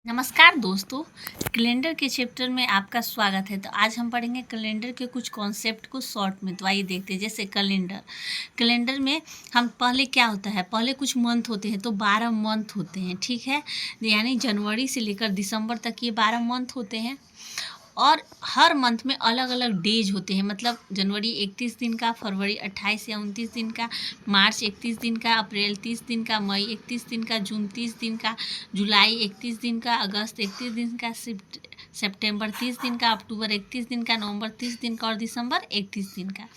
नमस्कार दोस्तों। कैलेंडर के चैप्टर में आपका स्वागत है। तो आज हम पढ़ेंगे कैलेंडर के कुछ कॉन्सेप्ट को शॉर्ट में। तो आइए देखते हैं। जैसे कैलेंडर में हम पहले क्या होता है, पहले कुछ मंथ होते हैं, तो 12 मंथ होते हैं, ठीक है। यानी जनवरी से लेकर दिसंबर तक ये 12 मंथ होते हैं और हर मंथ में अलग अलग डेज होते हैं। मतलब जनवरी 31 दिन का, फरवरी 28 या 29 दिन का, मार्च 31 दिन का, अप्रैल 30 दिन का, मई 31 दिन का, जून 30 दिन का, जुलाई 31 दिन का, अगस्त 31 दिन का, सितंबर 30 दिन का, अक्टूबर 31 दिन का, नवंबर 30 दिन का और दिसंबर 31 दिन का।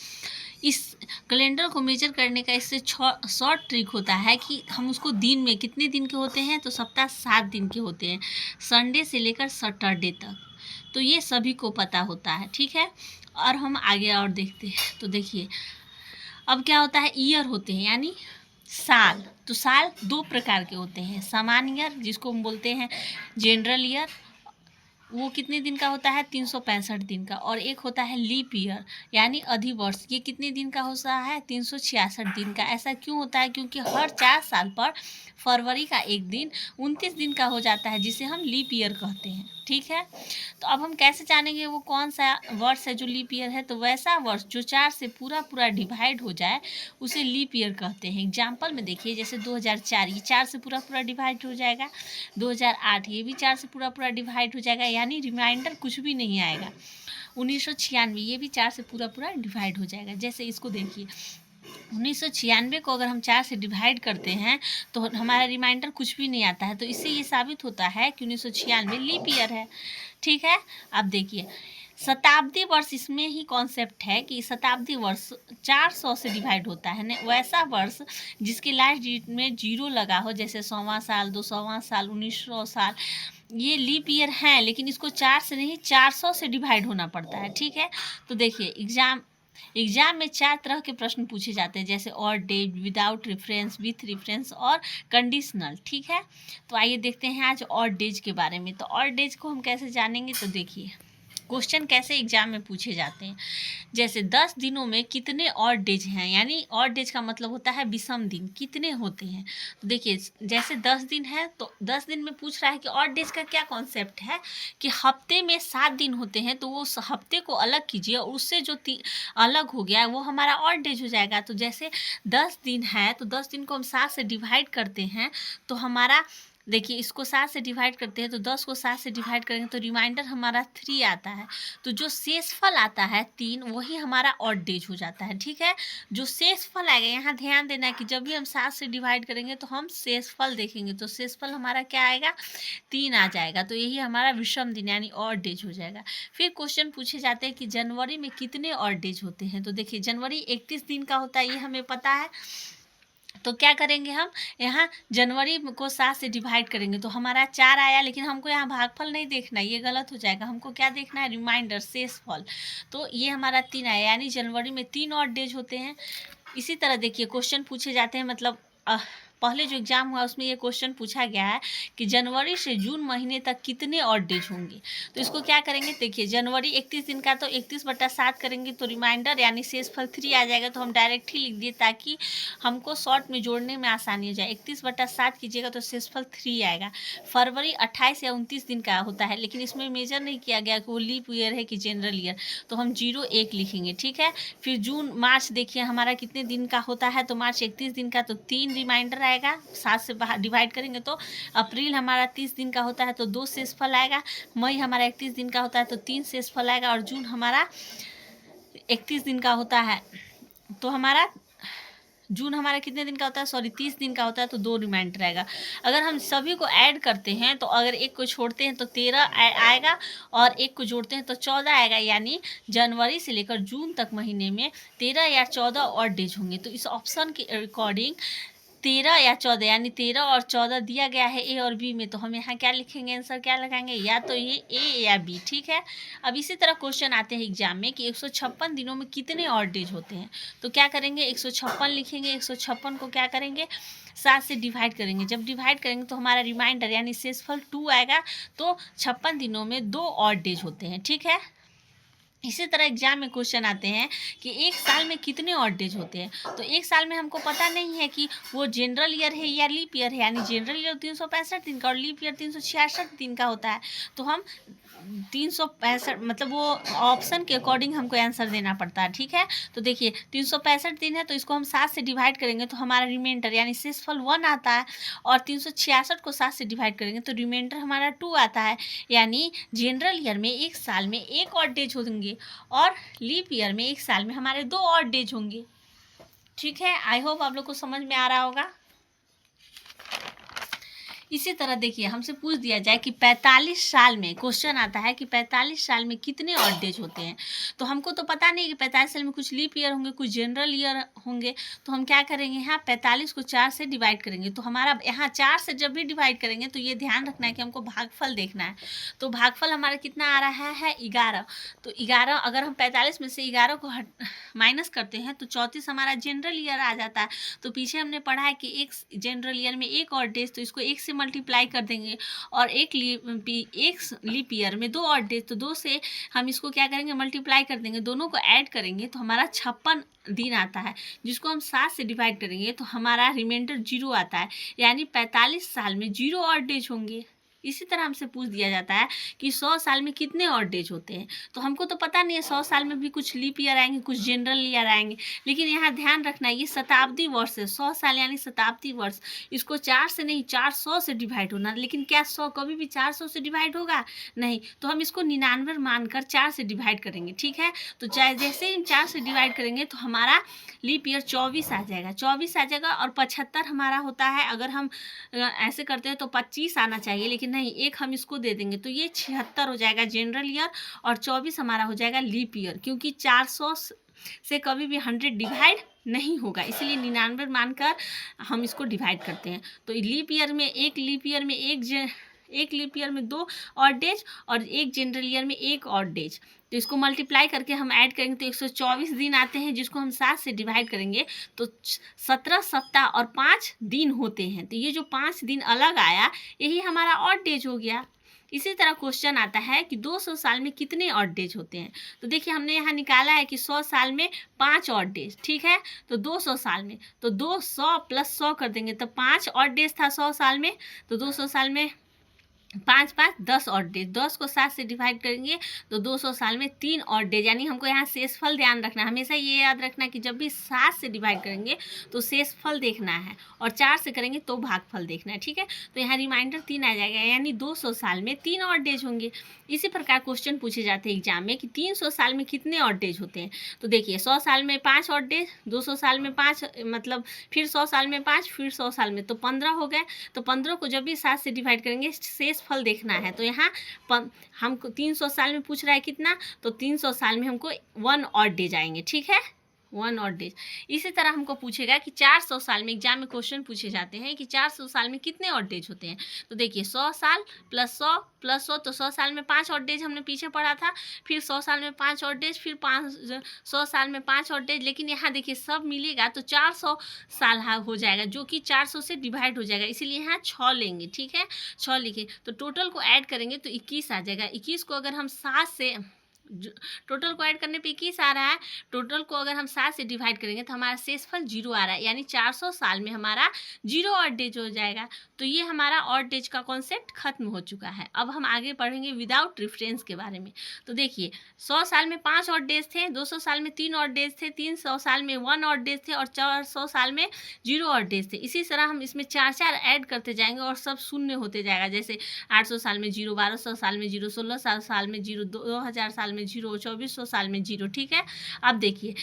इस कैलेंडर को मेजर करने का इससे शॉर्ट ट्रिक होता है कि हम उसको दिन में कितने दिन के होते हैं, तो सप्ताह 7 दिन के होते हैं, संडे से लेकर सैटरडे तक। तो ये सभी को पता होता है, ठीक है। और हम आगे और देखते हैं। तो देखिए अब क्या होता है, ईयर होते हैं यानी साल। तो साल दो प्रकार के होते हैं, सामान्य ईयर जिसको हम बोलते हैं जनरल ईयर, वो कितने दिन का होता है, 365 दिन का। और एक होता है लीप ईयर यानी अधिवर्ष, ये कितने दिन का होता है, 366 दिन का। ऐसा क्यों होता है, क्योंकि हर 4 साल पर फरवरी का एक दिन 29 दिन का हो जाता है, जिसे हम लीप ईयर कहते हैं, ठीक है। तो अब हम कैसे जानेंगे वो कौन सा वर्ष है जो लीप ईयर है। तो वैसा वर्ष जो 4 से पूरा डिवाइड हो जाए उसे लीप ईयर कहते हैं। एग्जाम्पल में देखिए, जैसे 2004 ये 4 से पूरा डिवाइड हो जाएगा, 2008 ये भी 4 से पूरा डिवाइड हो जाएगा, यानी रिमाइंडर कुछ भी नहीं आएगा। 1996 ये भी 4 से पूरा डिवाइड हो जाएगा। जैसे इसको देखिए, 1996 को अगर हम 4 से डिवाइड करते हैं तो हमारा रिमाइंडर कुछ भी नहीं आता है। तो इससे ये साबित होता है कि 1996 लीप ईयर है, ठीक है। अब देखिए शताब्दी वर्ष, इसमें ही कॉन्सेप्ट है कि शताब्दी वर्ष 400 से डिवाइड होता है ना, वैसा वर्ष जिसके लास्ट डिजिट में 0 लगा हो, जैसे 100वां साल, 200वां साल, 1900 साल, ये लीप ईयर है। लेकिन इसको 4 से नहीं 400 से डिवाइड होना पड़ता है, ठीक है। तो देखिए एग्जाम में 4 तरह के प्रश्न पूछे जाते हैं, जैसे और days, without reference, with reference और कंडीशनल, ठीक है। तो आइए देखते हैं आज और डेज के बारे में। तो और डेज को हम कैसे जानेंगे, तो देखिए क्वेश्चन कैसे एग्जाम में पूछे जाते हैं। जैसे 10 दिनों में कितने और डेज हैं, यानी और डेज का मतलब होता है विषम दिन, कितने होते हैं। तो देखिए जैसे 10 दिन है तो 10 दिन में पूछ रहा है कि और डेज का क्या कॉन्सेप्ट है कि हफ्ते में 7 दिन होते हैं, तो वो हफ्ते को अलग कीजिए और उससे जो अलग हो गया वो हमारा और डेज हो जाएगा। तो जैसे 10 दिन है तो 10 दिन को हम 7 से डिवाइड करते हैं, तो हमारा देखिए इसको 7 से डिवाइड करते हैं तो 10 को 7 से डिवाइड करेंगे तो रिमाइंडर हमारा 3 आता है। तो जो शेषफल आता है 3, वही हमारा ऑड डेज हो जाता है, ठीक है। जो शेषफल आएगा, यहाँ ध्यान देना है कि जब भी हम 7 से डिवाइड करेंगे तो हम शेषफल देखेंगे, तो शेषफल हमारा क्या आएगा, 3 आ जाएगा। तो यही हमारा विषम दिन यानी ऑड डेज हो जाएगा। फिर क्वेश्चन पूछे जाते हैं कि जनवरी में कितने ऑड डेज होते हैं। तो देखिए जनवरी 31 दिन का होता है, ये हमें पता है। तो क्या करेंगे हम, यहाँ जनवरी को 7 से डिवाइड करेंगे तो हमारा 4 आया, लेकिन हमको यहाँ भागफल नहीं देखना, ये गलत हो जाएगा। हमको क्या देखना है, रिमाइंडर, शेषफल। तो ये हमारा 3 आया, यानी जनवरी में 3 और डेज होते हैं। इसी तरह देखिए क्वेश्चन पूछे जाते हैं, मतलब पहले जो एग्ज़ाम हुआ उसमें ये क्वेश्चन पूछा गया है कि जनवरी से जून महीने तक कितने और डेज होंगे। तो इसको क्या करेंगे, देखिए जनवरी 31 दिन का तो 31/7 करेंगे तो रिमाइंडर यानी शेषफल 3 आ जाएगा। तो हम डायरेक्ट ही लिख दिए ताकि हमको शॉर्ट में जोड़ने में आसानी हो जाए। 31/7 कीजिएगा तो शेषफल 3 आएगा। फरवरी 28 या 29 दिन का होता है, लेकिन इसमें मेजर नहीं किया गया कि वो लीप ईयर है कि जनरल ईयर, तो हम 0-1 लिखेंगे, ठीक है। फिर जून मार्च देखिए हमारा कितने दिन का होता है, तो मार्च 31 दिन का, तो 3 रिमाइंडर आएगा, 7 से डिवाइड करेंगे तो। अप्रैल हमारा 30 दिन का होता है तो 2 शेषफल आएगा। मई हमारा 31 दिन का होता है तो 3 शेषफल आएगा। और जून हमारा 31 दिन का होता है तो जून हमारा कितने दिन का होता है, सॉरी 30 दिन का होता है, तो 2 रिमाइंडर आएगा। अगर हम सभी को ऐड करते हैं तो अगर एक को छोड़ते हैं तो 13 आएगा और एक को जोड़ते हैं तो 14 आएगा, यानी जनवरी से लेकर जून तक महीने में 13 या 14 और डेज होंगे। तो इस ऑप्शन के अकॉर्डिंग 13 या 14 यानी 13 और 14 दिया गया है ए और बी में, तो हम यहाँ क्या लिखेंगे, आंसर क्या लगाएंगे, या तो ये ए या बी, ठीक है। अब इसी तरह क्वेश्चन आते हैं एग्जाम में कि 156 दिनों में कितने और डेज होते हैं। तो क्या करेंगे, 156 लिखेंगे, 156 को क्या करेंगे, 7 से डिवाइड करेंगे। जब डिवाइड करेंगे तो हमारा रिमाइंडर यानी शेषफल 2 आएगा। तो 56 दिनों में 2 और डेज होते हैं, ठीक है। इसी तरह एग्जाम में क्वेश्चन आते हैं कि एक साल में कितने ऑड डेज होते हैं। तो एक साल में हमको पता नहीं है कि वो जनरल ईयर है या लीप ईयर है, यानी जनरल ईयर 365 दिन का और लीप ईयर 366 दिन का होता है। तो हम 365 मतलब वो ऑप्शन के अकॉर्डिंग हमको आंसर देना पड़ता है, ठीक है। तो देखिए 365 दिन है तो इसको हम 7 से डिवाइड करेंगे तो हमारा रिमाइंडर यानी शेषफल 1 आता है, और 366 को 7 से डिवाइड करेंगे तो रिमाइंडर हमारा 2 आता है। यानी जनरल ईयर में एक साल में एक ऑड डेज होंगे और लीप ईयर में एक साल में हमारे 2 ऑड डेज होंगे, ठीक है। आई होप आप लोग को समझ में आ रहा होगा। इसी तरह देखिए हमसे पूछ दिया जाए कि 45 साल में, क्वेश्चन आता है कि 45 साल में कितने ऑड डेज होते हैं। तो हमको तो पता नहीं कि 45 साल में कुछ लीप ईयर होंगे, कुछ जनरल ईयर होंगे। तो हम क्या करेंगे, यहाँ 45 को 4 से डिवाइड करेंगे। तो हमारा यहाँ 4 से जब भी डिवाइड करेंगे तो ये ध्यान रखना है कि हमको भागफल देखना है। तो भागफल हमारा कितना आ रहा है 11। तो 11 अगर हम 45 में से 11 को माइनस करते हैं तो 34 हमारा जनरल ईयर आ जाता है। तो पीछे हमने पढ़ा है कि एक जनरल ईयर में एक ऑड डेज, तो इसको 1 से मल्टीप्लाई कर देंगे, और एक लीप ईयर में 2 ऑड डेज, तो 2 से हम इसको क्या करेंगे, मल्टीप्लाई कर देंगे, दोनों को ऐड करेंगे तो हमारा 56 दिन आता है, जिसको हम 7 से डिवाइड करेंगे तो हमारा रिमाइंडर 0 आता है। यानी 45 साल में 0 ऑड डेज होंगे। इसी तरह हमसे पूछ दिया जाता है कि 100 साल में कितने ऑड डेज होते हैं। तो हमको तो पता नहीं है, 100 साल में भी कुछ लीप ईयर आएंगे, कुछ जनरल ईयर आएंगे, लेकिन यहाँ ध्यान रखना है ये शताब्दी वर्ष है। 100 साल यानी शताब्दी वर्ष, इसको 4 से नहीं 400 से डिवाइड होना। लेकिन क्या 100 कभी भी 400 से डिवाइड होगा? नहीं। तो हम इसको 99 मानकर 4 से डिवाइड करेंगे, ठीक है। तो चाहे जैसे ही हम 4 से डिवाइड करेंगे तो हमारा लीप ईयर 24 आ जाएगा, 24 आ जाएगा। और 75 हमारा होता है, अगर हम ऐसे करते हैं तो 25 आना चाहिए, लेकिन नहीं, एक हम इसको दे देंगे तो ये 76 हो जाएगा जनरल ईयर, और 24 हमारा हो जाएगा लीप ईयर, क्योंकि 400 से कभी भी 100 डिवाइड नहीं होगा, इसलिए 99 मानकर हम इसको डिवाइड करते हैं। तो लीप ईयर में एक लीप ईयर में 2 ऑड डेज और एक जनरल ईयर में 1 ऑड डेज। तो इसको मल्टीप्लाई करके हम ऐड करेंगे तो 124 दिन आते हैं, जिसको हम 7 से डिवाइड करेंगे तो 17 सप्ताह और 5 दिन होते हैं। तो ये जो 5 दिन अलग आया यही हमारा ऑड डेज हो गया। इसी तरह क्वेश्चन आता है कि 200 साल में कितने ऑड डेज होते हैं। तो देखिए हमने यहाँ निकाला है कि 100 साल में 5 ऑड डेज, ठीक है। तो 200 साल में तो 200 प्लस 100 कर देंगे तो 5 ऑड डेज था 100 साल में। तो 200 साल में 5 5 10 ऑड डेज, 10 को 7 से डिवाइड करेंगे तो 200 साल में 3 ऑड डेज। यानी हमको यहाँ शेषफल ध्यान रखना है, हमेशा ये याद रखना है कि जब भी 7 से डिवाइड करेंगे तो शेषफल देखना है, और 4 से करेंगे तो भागफल देखना है, ठीक है। तो यहाँ रिमाइंडर 3 आ जाएगा, यानी 200 साल में 3 ऑड डेज होंगे। इसी प्रकार क्वेश्चन पूछे जाते हैं एग्जाम में कि 300 साल में कितने ऑड डेज होते हैं। तो देखिए 100 साल में 5 ऑड डेज, 200 साल में 5, मतलब फिर 100 साल में 5, फिर 100 साल में, तो 15 हो गए। तो 15 को जब भी 7 से डिवाइड करेंगे शेष फल देखना है। तो यहाँ हमको 300 साल में पूछ रहा है कितना, तो 300 साल में हमको 1 ऑड डेज आएंगे, ठीक है, 1 ऑड डेज। इसी तरह हमको पूछेगा कि 400 साल में, एग्जाम में क्वेश्चन पूछे जाते हैं कि 400 साल में कितने ऑड डेज होते हैं। तो देखिए 100 साल प्लस 100 प्लस 100, तो 100 साल में 5 ऑड डेज हमने पीछे पढ़ा था, फिर 100 साल में 5 ऑड डेज, फिर 100 साल में 5 ऑड डेज। लेकिन यहाँ देखिए सब मिलेगा तो 400 साल हो जाएगा, जो कि 400 से डिवाइड हो जाएगा, इसीलिए यहाँ 6 लेंगे, ठीक है, 6 लिखे। तो टोटल को ऐड करेंगे तो 21 आ जाएगा। 21 को अगर हम 7 से, टोटल को ऐड करने पे 21 आ रहा है, टोटल को अगर हम 7 से डिवाइड करेंगे तो हमारा शेषफल 0 आ रहा है, यानी 400 साल में हमारा 0 ऑड डेज हो जाएगा। तो ये हमारा ऑड डेज का कॉन्सेप्ट खत्म हो चुका है। अब हम आगे पढ़ेंगे विदाउट रेफरेंस के बारे में। तो देखिए 100 साल में 5 ऑड डेज थे, 200 साल में 3 ऑड डेज थे, 300 साल में 1 ऑड डेज थे, और 400 साल में 0 ऑड डेज थे। इसी तरह हम इसमें 4 ऐड करते जाएंगे और सब शून्य होते जाएगा। जैसे 800 साल में 0, 1200 साल में 0, 1600 साल में 0, 2000 साल में 0, 2400 साल में 0, ठीक है। अब देखिए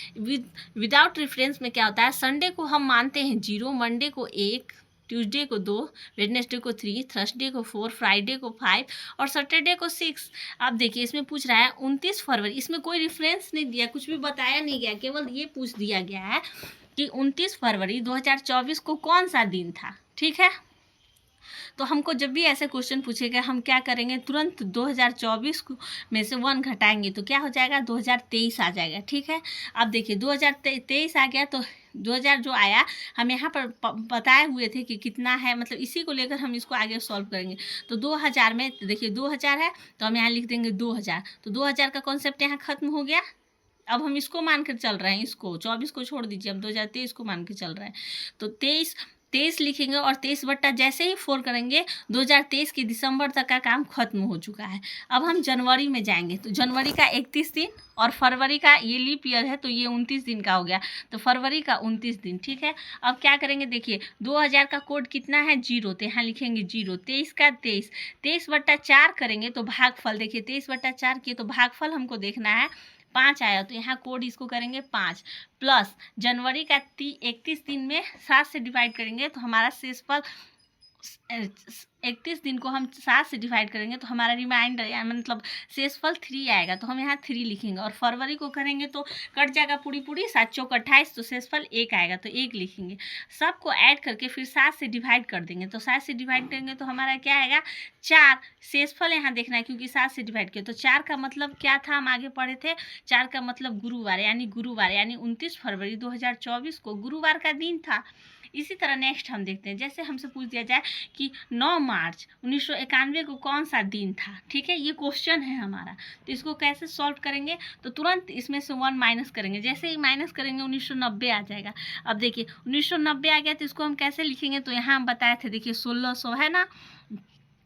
विदाउट रेफरेंस में क्या होता है, संडे को हम मानते हैं 0, मंडे को 1, ट्यूसडे को 2, वेडनेसडे को 3, थर्सडे को 4, फ्राइडे को 5 और सैटरडे को 6। अब देखिए इसमें पूछ रहा है 29 फरवरी, इसमें कोई रेफरेंस नहीं दिया, कुछ भी बताया नहीं गया, केवल ये पूछ दिया गया है कि 29 फरवरी 2024 को कौन सा दिन था, ठीक है। तो हमको जब भी ऐसे क्वेश्चन पूछेगा हम क्या करेंगे, तुरंत 2024 में से 1 घटाएंगे तो क्या हो जाएगा, 2023 आ जाएगा। ठीक है, अब देखिए 2023 आ गया तो 2000 जो आया हम यहाँ पर बताए हुए थे कि कितना है, मतलब इसी को लेकर हम इसको आगे सॉल्व करेंगे। तो 2000 में देखिए 2000 है तो हम यहाँ लिख देंगे 2000, तो 2000 का कॉन्सेप्ट यहाँ खत्म हो गया। अब हम इसको मान कर चल रहे हैं, इसको 24 को छोड़ दीजिए, हम 2023 को मान के चल रहे हैं। तो 23 लिखेंगे और 23 बट्टा जैसे ही 4 करेंगे 2023 की दिसंबर तक का काम खत्म हो चुका है। अब हम जनवरी में जाएंगे तो जनवरी का 31 दिन और फरवरी का ये लीप ईयर है तो ये 29 दिन का हो गया, तो फरवरी का 29 दिन। ठीक है, अब क्या करेंगे, देखिए 2000 का कोड कितना है, 0, तो यहाँ लिखेंगे 0। 23 का 23 बट्टा 4 करेंगे तो भागफल, देखिए 23 बट्टा 4 किए तो भागफल हमको देखना है 5 आया, तो यहाँ कोड इसको करेंगे 5 प्लस जनवरी का 31 दिन में 7 से डिवाइड करेंगे तो हमारा शेषफल 31 दिन को हम 7 से डिवाइड करेंगे तो हमारा रिमाइंडर मतलब शेषफल 3 आएगा, तो हम यहाँ 3 लिखेंगे। और फरवरी को करेंगे तो कट जाएगा पूरी 7 चौक 28, तो शेषफल 1 आएगा तो 1 लिखेंगे। सबको ऐड करके फिर 7 से डिवाइड कर देंगे, तो 7 से डिवाइड करेंगे तो हमारा क्या आएगा 4। शेषफल यहाँ देखना है क्योंकि 7 से डिवाइड किया, तो 4 का मतलब क्या था, हम आगे पढ़े थे, 4 का मतलब गुरुवार, यानी 29 फरवरी 2024 को गुरुवार का दिन था। इसी तरह नेक्स्ट हम देखते हैं, जैसे हमसे पूछ दिया जाए कि 9 मार्च 1991 को कौन सा दिन था। ठीक है, ये क्वेश्चन है हमारा, तो इसको कैसे सॉल्व करेंगे, तो तुरंत इसमें से 1 माइनस करेंगे, जैसे ही माइनस करेंगे 1990 आ जाएगा। अब देखिए 1990 आ गया तो इसको हम कैसे लिखेंगे, तो यहाँ हम बताए थे, देखिए 1600 है ना,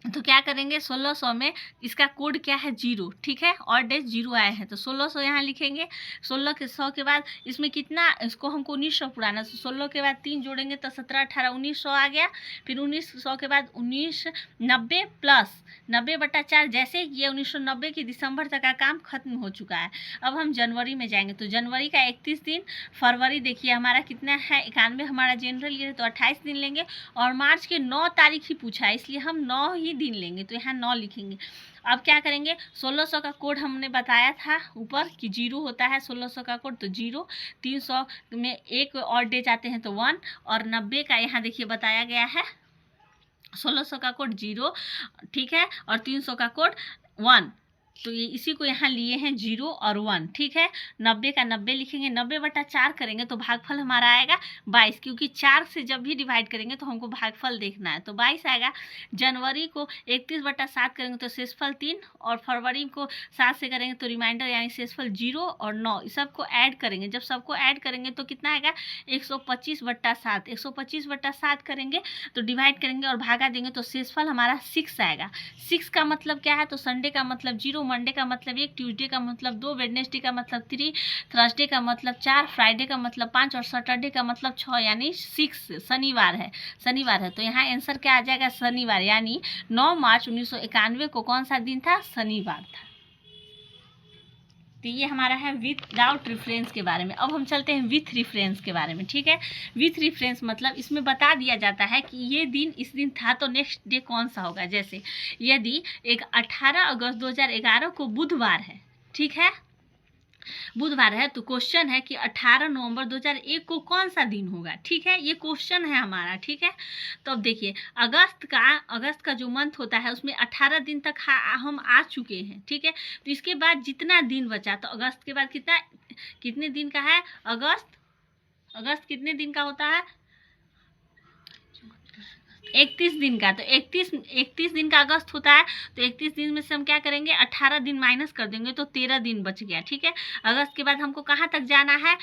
तो क्या करेंगे 1600 में इसका कोड क्या है 0। ठीक है, और डेज 0 आए हैं तो 1600 यहाँ लिखेंगे। 16 के 100 के बाद इसमें कितना, इसको हमको 1900 पुराना, 16 के बाद 3 जोड़ेंगे तो 17 18 1900 आ गया। फिर 1900 के बाद 1990 प्लस 90 बट्टा 4, जैसे ये 1990 की दिसंबर तक का काम खत्म हो चुका है। अब हम जनवरी में जाएंगे तो जनवरी का 31 दिन, फरवरी देखिए हमारा कितना है 91, हमारा जनरल ईयर है तो 28 दिन लेंगे, और मार्च के 9 तारीख ही पूछा है इसलिए हम 9 ही दिन लेंगे, तो यहाँ 9 लिखेंगे। अब क्या करेंगे, 1600 का कोड हमने बताया था ऊपर कि 0 होता है 1600 का कोड, तो 0, 300 में एक और डे जाते हैं तो 1, और 90 का यहाँ देखिए बताया गया है 1600 का कोड 0, ठीक है, और 300 का कोड 1, तो ये इसी को यहाँ लिए हैं 0 और 1। ठीक है, 90 का 90 लिखेंगे, 90 बटा 4 करेंगे तो भागफल हमारा आएगा 22, क्योंकि 4 से जब भी डिवाइड करेंगे तो हमको भागफल देखना है, तो 22 आएगा। जनवरी को 31 बटा 7 करेंगे तो शेषफल 3, और फरवरी को 7 से करेंगे तो रिमाइंडर यानी शेषफल 0 और 9, इस सबको ऐड करेंगे। जब सबको ऐड करेंगे तो कितना आएगा 125 बटा 7, 125 बटा 7 करेंगे तो डिवाइड करेंगे और भागा देंगे तो शेषफल हमारा 6 आएगा। 6 का मतलब क्या है, तो संडे का मतलब 0, मंडे का मतलब 1, ट्यूसडे का मतलब 2, वेडनेसडे का मतलब 3, थर्सडे का मतलब 4, फ्राइडे का मतलब 5 और सैटरडे का मतलब 6, यानी 6 शनिवार है। तो यहाँ आंसर क्या आ जाएगा, शनिवार, यानी 9 मार्च 1991 को कौन सा दिन था, शनिवार था। तो ये हमारा है विदाउट रेफरेंस के बारे में। अब हम चलते हैं विथ रेफरेंस के बारे में। ठीक है, विथ रेफरेंस मतलब इसमें बता दिया जाता है कि ये दिन इस दिन था तो नेक्स्ट डे कौन सा होगा। जैसे यदि 18 अगस्त 2011 को बुधवार है, ठीक है, बुधवार है, तो क्वेश्चन है कि 18 नवंबर 2001 को कौन सा दिन होगा। ठीक है, ये क्वेश्चन है हमारा। ठीक है, तो अब देखिए अगस्त का जो मंथ होता है उसमें 18 दिन तक हम आ चुके हैं। ठीक है, तो इसके बाद जितना दिन बचा, तो अगस्त के बाद कितने दिन का है, अगस्त कितने दिन का होता है, 31 दिन का। तो 31 दिन का अगस्त होता है, तो 31 दिन में से हम क्या करेंगे 18 दिन माइनस कर देंगे तो 13 दिन बच गया। ठीक है, अगस्त के बाद हमको कहाँ तक जाना है,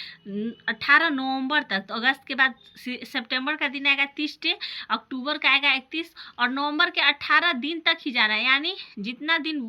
18 नवंबर तक। तो अगस्त के बाद सितंबर का दिन आएगा 30 डे, अक्टूबर का आएगा 31, और नवंबर के 18 दिन तक ही जाना है, यानी जितना दिन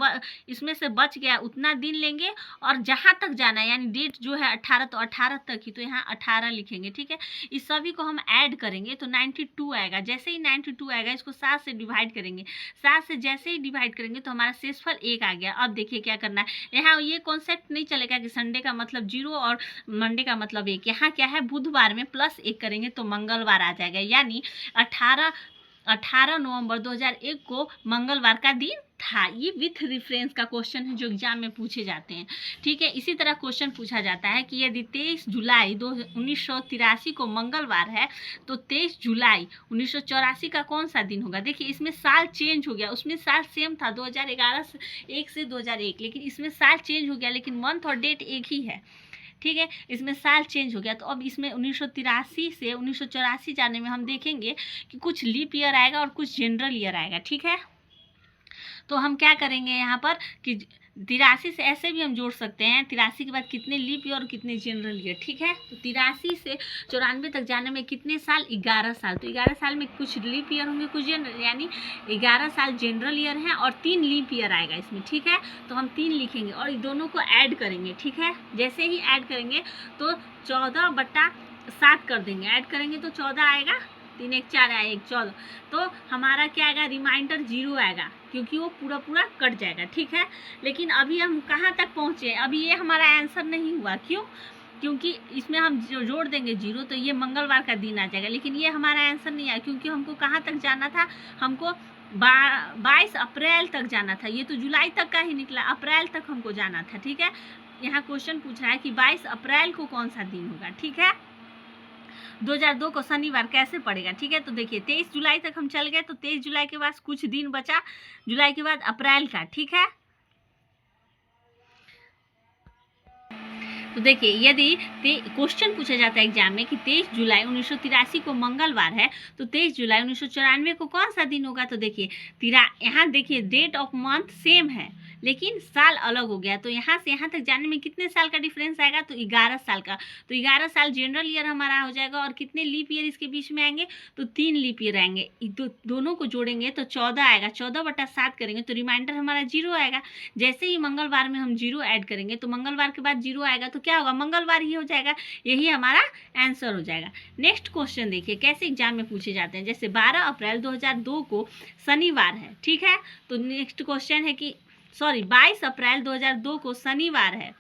इसमें से बच गया उतना दिन लेंगे, और जहाँ तक जाना है यानी डेट जो है 18, तो 18 तक ही, तो यहाँ 18 लिखेंगे। ठीक है, इस सभी को हम ऐड करेंगे तो 92 आएगा। जैसे ही 92 आएगा इसको 7 से डिवाइड करेंगे, 7 से जैसे ही डिवाइड करेंगे तो हमारा शेषफल 1 आ गया। अब देखिए क्या करना है, यहाँ ये कॉन्सेप्ट नहीं चलेगा कि संडे का मतलब 0 और मंडे का मतलब 1। यहाँ क्या है, बुधवार में प्लस 1 करेंगे तो मंगलवार आ जाएगा, यानी 18 नवंबर 2001 को मंगलवार का दिन था। ये विथ रेफरेंस का क्वेश्चन है जो एग्जाम में पूछे जाते हैं, ठीक है। इसी तरह क्वेश्चन पूछा जाता है कि यदि 23 जुलाई 1983 को मंगलवार है तो 23 जुलाई 1984 का कौन सा दिन होगा। देखिए इसमें साल चेंज हो गया, उसमें साल सेम था 2011 से 1 से 2001, लेकिन इसमें साल चेंज हो गया, लेकिन मंथ और डेट एक ही है, ठीक है। इसमें साल चेंज हो गया, तो अब इसमें 1983 से 1984 जाने में हम देखेंगे कि कुछ लीप ईयर आएगा और कुछ जनरल ईयर आएगा, ठीक है। तो हम क्या करेंगे यहाँ पर कि 83 से ऐसे भी हम जोड़ सकते हैं, 83 के बाद कितने लीप ईयर और कितने जनरल ईयर, ठीक है। तो 83 से 94 तक जाने में कितने साल, 11 साल। तो 11 साल में कुछ लीप ईयर होंगे, कुछ जनरल, यानी 11 साल जनरल ईयर हैं और 3 लीप ईयर आएगा इसमें, ठीक है। तो हम 3 लिखेंगे और दोनों को ऐड करेंगे, ठीक है। जैसे ही ऐड करेंगे तो 14/7 कर देंगे, ऐड करेंगे तो 14 आएगा, 3 1 4 आए 1 14, तो हमारा क्या आएगा, रिमाइंडर 0 आएगा, क्योंकि वो पूरा पूरा कट जाएगा, ठीक है। लेकिन अभी हम कहाँ तक पहुँचे, अभी ये हमारा आंसर नहीं हुआ, क्यों, क्योंकि इसमें हम जोड़ देंगे 0 तो ये मंगलवार का दिन आ जाएगा, लेकिन ये हमारा आंसर नहीं आया, क्योंकि हमको कहाँ तक जाना था, हमको 22 अप्रैल तक जाना था। ये तो जुलाई तक का ही निकला, अप्रैल तक हमको जाना था, ठीक है। यहाँ क्वेश्चन पूछ रहा है कि 22 अप्रैल को कौन सा दिन होगा, ठीक है। 2002 को शनिवार कैसे पड़ेगा, ठीक है। तो देखिए 23 जुलाई तक हम चल गए, तो 23 जुलाई के बाद कुछ दिन बचा, जुलाई के बाद अप्रैल का, ठीक है। तो देखिए यदि क्वेश्चन पूछा जाता है एग्जाम में कि 23 जुलाई 1983 को मंगलवार है तो 23 जुलाई 1994 को कौन सा दिन होगा। तो देखिए यहाँ देखिए डेट ऑफ मंथ सेम है, लेकिन साल अलग हो गया, तो यहाँ से यहाँ तक जाने में कितने साल का डिफरेंस आएगा, तो 11 साल का। तो 11 साल जनरल ईयर हमारा हो जाएगा, और कितने लीप ईयर इसके बीच में आएंगे, तो 3 लीप ईयर आएंगे। दोनों को जोड़ेंगे तो 14 आएगा, 14/7 करेंगे तो रिमाइंडर हमारा 0 आएगा। जैसे ही मंगलवार में हम 0 ऐड करेंगे तो मंगलवार के बाद 0 आएगा, तो क्या होगा, मंगलवार ही हो जाएगा, यही हमारा आंसर हो जाएगा। नेक्स्ट क्वेश्चन देखिए कैसे एग्जाम में पूछे जाते हैं। जैसे 12 अप्रैल 2002 को शनिवार है, ठीक है। तो नेक्स्ट क्वेश्चन है कि 22 अप्रैल 2002 को शनिवार है,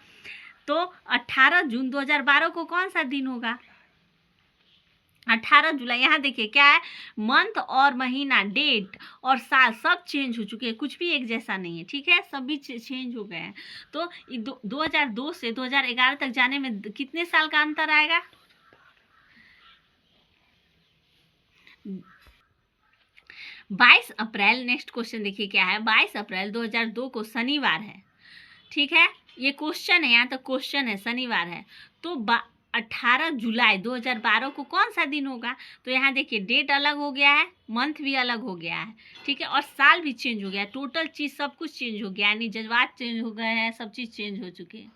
तो 18 जून 2012 को कौन सा दिन होगा। 18 जुलाई, यहाँ देखिए क्या है, मंथ और महीना, डेट और साल सब चेंज हो चुके हैं, कुछ भी एक जैसा नहीं है, ठीक है, सभी चेंज हो गए हैं। तो 2002 से 2011 तक जाने में कितने साल का अंतर आएगा, 22 अप्रैल। नेक्स्ट क्वेश्चन देखिए क्या है, 22 अप्रैल 2002 को शनिवार है, ठीक है। ये क्वेश्चन है, यहाँ तक क्वेश्चन है, शनिवार है, तो 18 जुलाई 2012 को कौन सा दिन होगा। तो यहाँ देखिए डेट अलग हो गया है, मंथ भी अलग हो गया है, ठीक है, और साल भी चेंज हो गया है, टोटल चीज़ सब कुछ चेंज हो गया, यानी जज्बात चेंज हो गए हैं, सब चीज़ चेंज हो चुके हैं।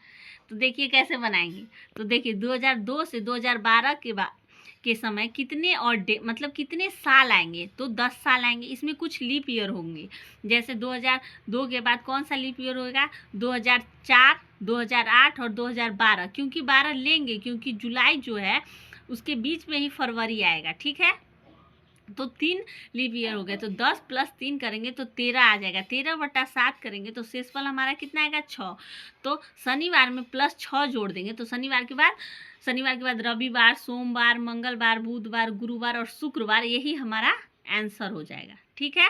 तो देखिए कैसे बनाएंगे। तो देखिए 2002 से 2012 के समय कितने और मतलब कितने साल आएंगे, तो 10 साल आएंगे। इसमें कुछ लीप ईयर होंगे, जैसे 2002 के बाद कौन सा लीप ईयर होगा, 2004, 2008 और 2012, क्योंकि 12 लेंगे क्योंकि जुलाई जो है उसके बीच में ही फरवरी आएगा, ठीक है। तो 3 लीप ईयर हो गए, तो 10 + 3 करेंगे तो 13 आ जाएगा, 13/7 करेंगे तो शेषफल हमारा कितना आएगा, 6। तो शनिवार में +6 जोड़ देंगे, तो शनिवार के बाद रविवार, सोमवार, मंगलवार, बुधवार, गुरुवार और शुक्रवार, यही हमारा आंसर हो जाएगा, ठीक है।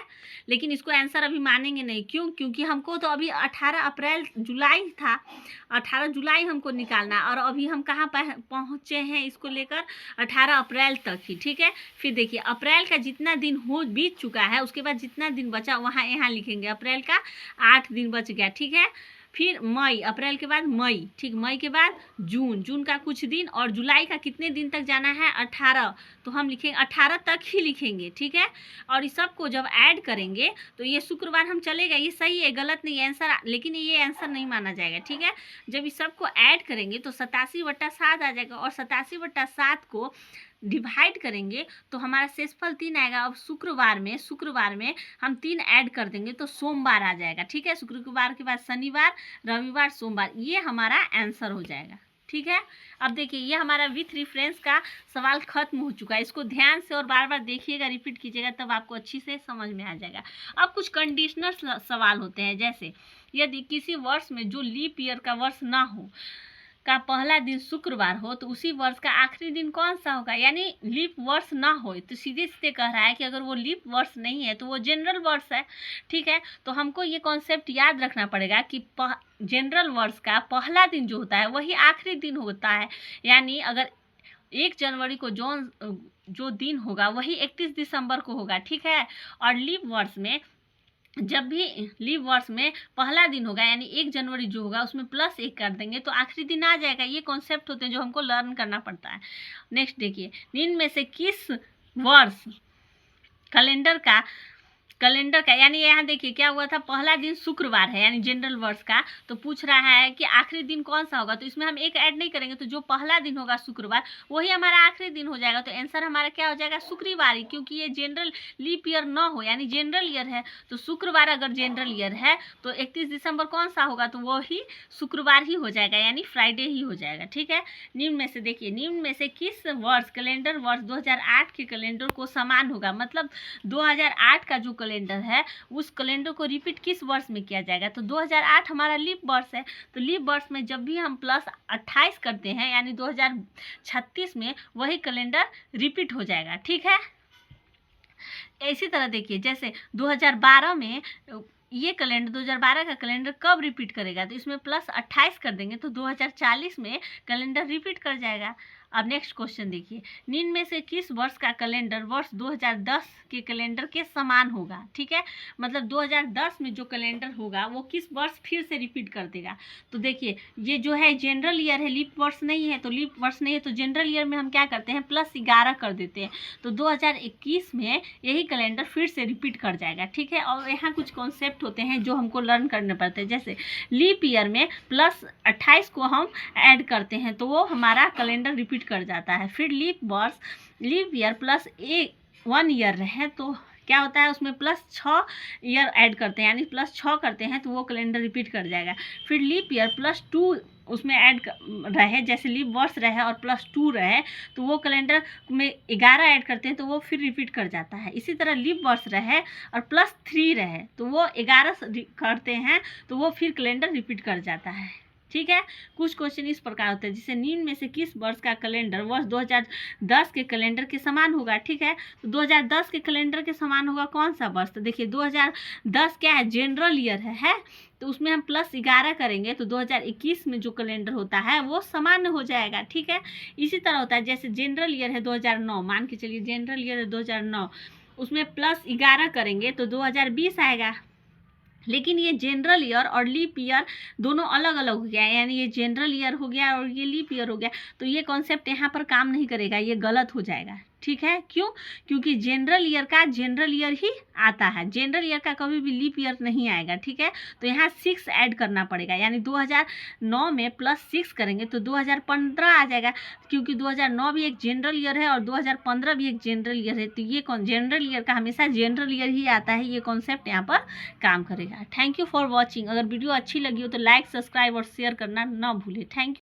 लेकिन इसको आंसर अभी मानेंगे नहीं, क्यों, क्योंकि हमको तो अभी 18 जुलाई था, 18 जुलाई हमको निकालना, और अभी हम कहाँ पहुँचे हैं इसको लेकर, 18 अप्रैल तक ही, ठीक है। फिर देखिए अप्रैल का जितना दिन बीत चुका है, उसके बाद जितना दिन बचा वहाँ यहाँ लिखेंगे, अप्रैल का 8 दिन बच गया, ठीक है। फिर मई, अप्रैल के बाद मई, ठीक, मई के बाद जून का कुछ दिन, और जुलाई का कितने दिन तक जाना है, 18, तो हम लिखेंगे 18 तक ही लिखेंगे, ठीक है। और इस सब को जब ऐड करेंगे तो ये शुक्रवार हम चलेगा, ये सही है, गलत नहीं है आंसर, लेकिन ये आंसर नहीं माना जाएगा, ठीक है। जब इस सब को ऐड करेंगे तो 87/7 आ जाएगा, और 87/7 को डिवाइड करेंगे तो हमारा शेषफल 3 आएगा। अब शुक्रवार में हम 3 ऐड कर देंगे तो सोमवार आ जाएगा, ठीक है। शुक्रवार के बाद शनिवार, रविवार, सोमवार, ये हमारा आंसर हो जाएगा, ठीक है। अब देखिए ये हमारा विथ रेफरेंस का सवाल खत्म हो चुका है, इसको ध्यान से और बार बार देखिएगा, रिपीट कीजिएगा, तब आपको अच्छी से समझ में आ जाएगा। अब कुछ कंडीशनल सवाल होते हैं, जैसे यदि किसी वर्ष में जो लीप ईयर का वर्ष ना हो, का पहला दिन शुक्रवार हो तो उसी वर्ष का आखिरी दिन कौन सा होगा, यानी लीप वर्ष ना हो। तो सीधे सीधे कह रहा है कि अगर वो लीप वर्ष नहीं है तो वो जनरल वर्ष है। ठीक है, तो हमको ये कॉन्सेप्ट याद रखना पड़ेगा कि जनरल वर्ष का पहला दिन जो होता है वही आखिरी दिन होता है। यानी अगर 1 जनवरी को जो दिन होगा वही 31 दिसंबर को होगा। ठीक है, और लीप वर्ष में जब भी लीप वर्ष में पहला दिन होगा यानी 1 जनवरी जो होगा उसमें +1 कर देंगे तो आखिरी दिन आ जाएगा। ये कॉन्सेप्ट होते हैं जो हमको लर्न करना पड़ता है। नेक्स्ट देखिए, निम्न में से किस वर्ष कैलेंडर का यानी यहाँ देखिए क्या हुआ था, पहला दिन शुक्रवार है यानी जनरल वर्ष का, तो पूछ रहा है कि आखिरी दिन कौन सा होगा। तो इसमें हम एक ऐड नहीं करेंगे, तो जो पहला दिन होगा शुक्रवार वही हमारा आखिरी दिन हो जाएगा। तो आंसर हमारा क्या हो जाएगा, शुक्रवार ही, क्योंकि ये जनरल लीप ईयर ना हो यानी जनरल ईयर है। तो शुक्रवार अगर जनरल ईयर है तो 31 दिसंबर कौन सा होगा, तो वो ही शुक्रवार ही हो जाएगा यानी फ्राइडे ही हो जाएगा। ठीक है, निम्न में से देखिए, निम्न में से किस वर्ष कैलेंडर वर्ष 2008 के कैलेंडर को समान होगा। मतलब 2008 का जो कैलेंडर है उस कैलेंडर को रिपीट किस वर्ष में किया जाएगा। तो 2008 हमारा लीप वर्ष है, तो लीप वर्ष में जब भी हम +28 करते हैं यानी 2036 में वही कैलेंडर रिपीट हो जाएगा। ठीक है, इसी तरह देखिए जैसे 2012 में ये कैलेंडर 2012 का कैलेंडर कब रिपीट करेगा, तो इसमें +28 कर देंगे तो 2040 में कैलेंडर रिपीट कर जाएगा। अब नेक्स्ट क्वेश्चन देखिए, निम्न में से किस वर्ष का कैलेंडर वर्ष 2010 के कैलेंडर के समान होगा। ठीक है, मतलब 2010 में जो कैलेंडर होगा वो किस वर्ष फिर से रिपीट कर देगा। तो देखिए ये जो है जनरल ईयर है, लीप वर्ष नहीं है, तो लीप वर्ष नहीं है तो जनरल ईयर में हम क्या करते हैं +11 कर देते हैं। तो 2021 में यही कैलेंडर फिर से रिपीट कर जाएगा। ठीक है, और यहाँ कुछ कॉन्सेप्ट होते हैं जो हमको लर्न करने पड़ते हैं। जैसे लीप ईयर में +28 को हम ऐड करते हैं तो वो हमारा कैलेंडर रिपीट कर जाता है। फिर लीप ईयर +1 ईयर रहे तो क्या होता है, उसमें +6 ईयर ऐड करते हैं यानी +6 करते हैं तो वो कैलेंडर रिपीट कर जाएगा। फिर लीप ईयर +2 उसमें ऐड रहे, जैसे लीप वर्ष रहे और +2 रहे तो वो कैलेंडर में 11 ऐड करते हैं तो वो फिर रिपीट कर जाता है। इसी तरह लीप वर्ष रहे और +3 रहे तो वो 11 करते हैं तो वो फिर कैलेंडर रिपीट कर जाता है। ठीक है, कुछ क्वेश्चन इस प्रकार होते हैं, जिसे निम्न में से किस वर्ष का कैलेंडर वर्ष 2010 के कैलेंडर के समान होगा। ठीक है, तो 2010 के कैलेंडर के समान होगा कौन सा वर्ष, तो देखिए 2010 क्या है, जनरल ईयर है तो उसमें हम +11 करेंगे तो 2021 में जो कैलेंडर होता है वो सामान्य हो जाएगा। ठीक है, इसी तरह होता है जैसे जनरल ईयर है 2009, मान के चलिए जनरल ईयर है 2009, उसमें +11 करेंगे तो 2020 आएगा। लेकिन ये जनरल ईयर और लीप ईयर दोनों अलग अलग हो गया, यानी ये जनरल ईयर हो गया और ये लीप ईयर हो गया, तो ये कॉन्सेप्ट यहाँ पर काम नहीं करेगा, ये गलत हो जाएगा। ठीक है, क्यों, क्योंकि जनरल ईयर का जनरल ईयर ही आता है, जनरल ईयर का कभी भी लीप ईयर नहीं आएगा। ठीक है, तो यहाँ 6 ऐड करना पड़ेगा, यानी 2009 में +6 करेंगे तो 2015 आ जाएगा, क्योंकि 2009 भी एक जनरल ईयर है और 2015 भी एक जनरल ईयर है। तो ये जनरल ईयर का हमेशा जनरल ईयर ही आता है, ये कॉन्सेप्ट यहाँ पर काम करेगा। Thank you for watching. अगर वीडियो अच्छी लगी हो तो लाइक, सब्सक्राइब और शेयर करना ना भूलें। Thank you.